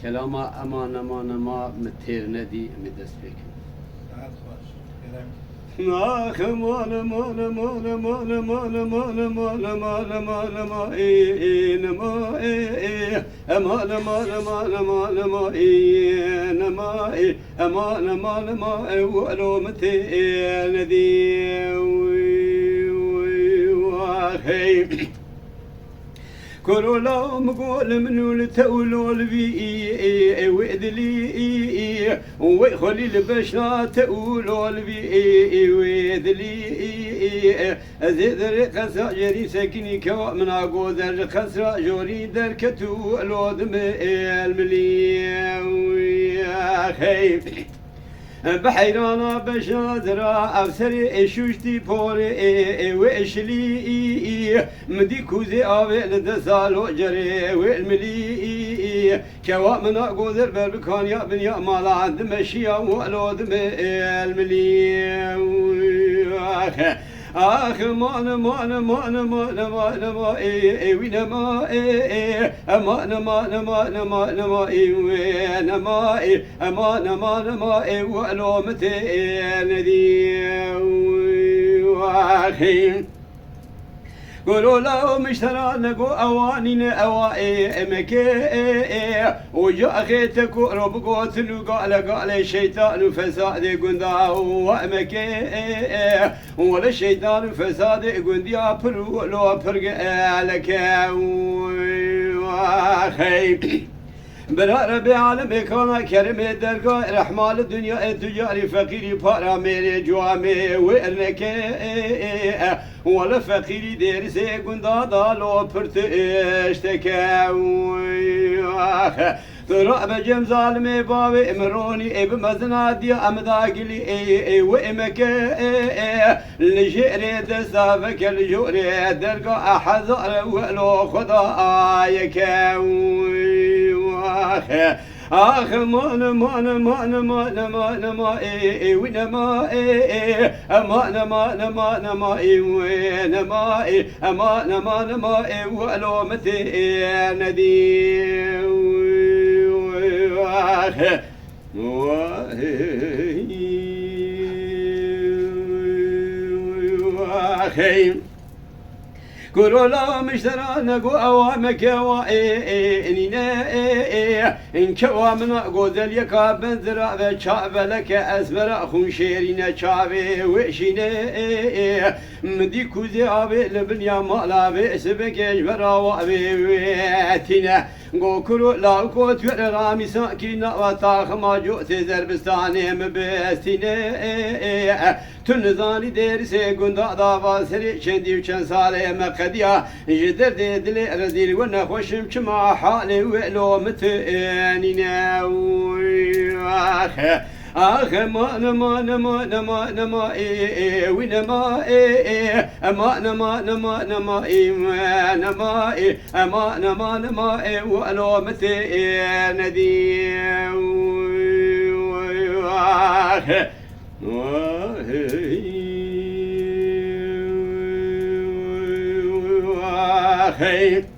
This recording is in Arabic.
كلام امان امان ما متير ندي مدست بك آخ مال مال مال مال مال مال مال مال مال ما ما مال مال مال مال ما ما مال مال ما ولو متي ندي واخي كلوا لا مقول منو لتولوا البي وذلي وخلي البشرة تقولوا البي وذلي أزيد خسرة جري سكني كوا من عقود الخسرة جوري دركتو الودم الملي خيف بحيرانا بشادرا أفسري إشوشتي بوري وإشلي مدي كوزي آوي لدسالو جري والملي كوا من أقودر بربكان يا بن يا مالا عند مشيا وألود الملي آخ مان مان مان مان مان ما وين ما أمان مان مان مان ما وين ما أمان مان ما ولو متى ندي واخي قولوا له مشترى نقو أوانين أوائي مكي وجاء خيتك رب قوتل قال الشيطان فساد قندا ومكي ولا الشيطان فساد قنديا برو لو برق لك واخي برا ربي عالم كان كرم درجة رحمال الدنيا التجاري فقيري بارا ميري جوامي وإرنك ولا فقيري ديرسي قندا دالو برت اشتكى ترى بجم ظالمي باوي امروني اب مزنادي امداقلي وامك لجيري دسافك الجوري درقا احذر ولو خدايك آخ مان مان مان مان مان ما وين ما أمان مان مان ما وين ما أمان مان ما ولو متى ندي واخي قولوا لا مشترى نقو أوامك وإنينا إن كوامنا قودل يكا بنذرا بشعب لك أسبر أخون شيرين شعبي وإشينا مدي كوزي عبي لبنيا مالا بإسبك يجبرا وعبي ويتنا قو كرو لا قوت ورامي ساكينا وطاخ ما جوت زربستاني مبستنا تنزاني ديرسي قندا دافا سري شندي وشن صالي مقديا جدر دي دلي رزيل ونخوشم كما حالي ولو متانينا آخ مان مان مان مان ما وين ما أمان مان مان ما وين ما أمان مان ما ولو متى ندي واخي